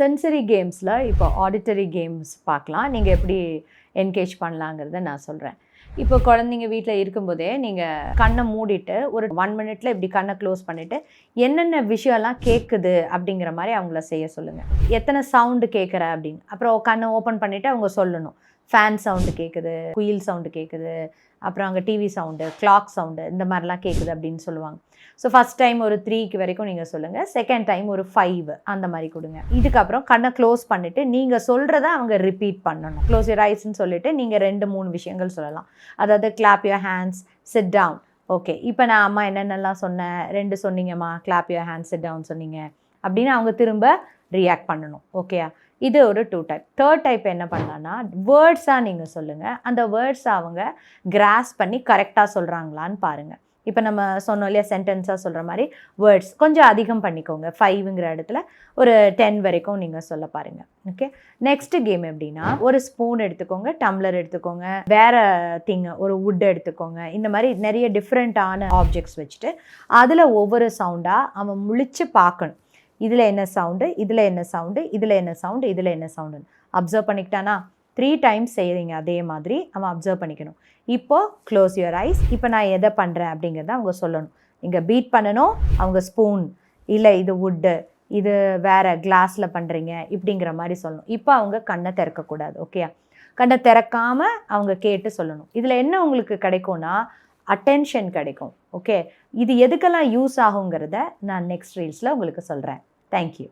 Sensory கேம்ஸில் இப்போ auditory games பார்க்கலாம். நீங்கள் எப்படி என்கேஜ் பண்ணலாங்கிறத நான் சொல்கிறேன். இப்போ குழந்தைங்க வீட்டில் இருக்கும்போதே நீங்கள் கண்ணை மூடிட்டு ஒரு 1 மினிட்ல இப்படி கண்ணை க்ளோஸ் பண்ணிவிட்டு என்னென்ன விஷயம்லாம் கேட்குது அப்படிங்கிற மாதிரி அவங்கள செய்ய சொல்லுங்கள். எத்தனை சவுண்டு கேட்குற அப்படின்னு. அப்புறம் கண்ணை ஓப்பன் பண்ணிவிட்டு அவங்க சொல்லணும். ஃபேன் சவுண்டு கேட்குது, குயில் சவுண்டு கேட்குது, அப்புறம் அங்கே டிவி சவுண்டு, கிளாக் சவுண்டு, இந்த மாதிரிலாம் கேட்குது அப்படின்னு சொல்லுவாங்க. ஸோ ஃபஸ்ட் டைம் ஒரு 3க்கு வரைக்கும் நீங்கள் சொல்லுங்கள். செகண்ட் டைம் ஒரு 5 அந்த மாதிரி கொடுங்க. இதுக்கப்புறம் கண்ணை க்ளோஸ் பண்ணிவிட்டு நீங்கள் சொல்கிறத அவங்க ரிப்பீட் பண்ணணும். க்ளோஸ் யூர் ஐஸ்ன்னு சொல்லிவிட்டு நீங்கள் 2-3 விஷயங்கள் சொல்லலாம். அதாவது clap your hands, sit down. Okay, இப்போ நான் அம்மா என்னென்னலாம் சொன்னேன், 2 சொன்னீங்கம்மா, clap your hands, sit down சொன்னீங்க அப்படின்னு அவங்க திரும்ப ரியாக்ட் பண்ணணும். ஓகேயா? இது ஒரு 2 டைப். தேர்ட் டைப் என்ன பண்ணலான்னா, வேர்ட்ஸாக நீங்கள் சொல்லுங்கள். அந்த வேர்ட்ஸை அவங்க கிராஸ் பண்ணி கரெக்டாக சொல்கிறாங்களான்னு பாருங்கள். இப்போ நம்ம சொன்னோம் இல்லையா, சென்டென்ஸாக சொல்கிற மாதிரி வேர்ட்ஸ் கொஞ்சம் அதிகம் பண்ணிக்கோங்க. 5ங்கிற இடத்துல ஒரு 10 வரைக்கும் நீங்கள் சொல்ல பாருங்கள். ஓகே, நெக்ஸ்ட் கேம் எப்படின்னா, ஒரு ஸ்பூன் எடுத்துக்கோங்க, டம்ளர் எடுத்துக்கோங்க, வேறு ஒரு வுட் எடுத்துக்கோங்க. இந்த மாதிரி நிறைய டிஃப்ரெண்ட்டான ஆப்ஜெக்ட்ஸ் வச்சுட்டு அதில் ஒவ்வொரு சவுண்டாக அவன் முழிச்சு பார்க்கணும். இதில் என்ன சவுண்டு, இதில் என்ன சவுண்டு, இதில் என்ன சவுண்டு, இதில் என்ன சவுண்டுன்னு அப்சர்வ் பண்ணிக்கிட்டானா 3 டைம்ஸ் செய்கிறீங்க. அதே மாதிரி அவன் அப்சர்வ் பண்ணிக்கணும். இப்போது க்ளோஸ் யுவர் ஐஸ். இப்போ நான் எதை பண்ணுறேன் அப்படிங்கிறத அவங்க சொல்லணும். நீங்கள் பீட் பண்ணணும், அவங்க ஸ்பூன், இல்லை இது வுட்டு, இது வேறு கிளாஸில் பண்ணுறீங்க இப்படிங்கிற மாதிரி சொல்லணும். இப்போ அவங்க கண்ணை திறக்கக்கூடாது. ஓகே, கண்ணை திறக்காமல் அவங்க கேட்டு சொல்லணும். இதில் என்ன உங்களுக்கு கிடைக்கும்னா அட்டென்ஷன் கிடைக்கும். ஓகே, இது எதுக்கெல்லாம் யூஸ் ஆகுங்கிறத நான் நெக்ஸ்ட் ரீல்ஸில் உங்களுக்கு சொல்கிறேன். தேங்க்யூ.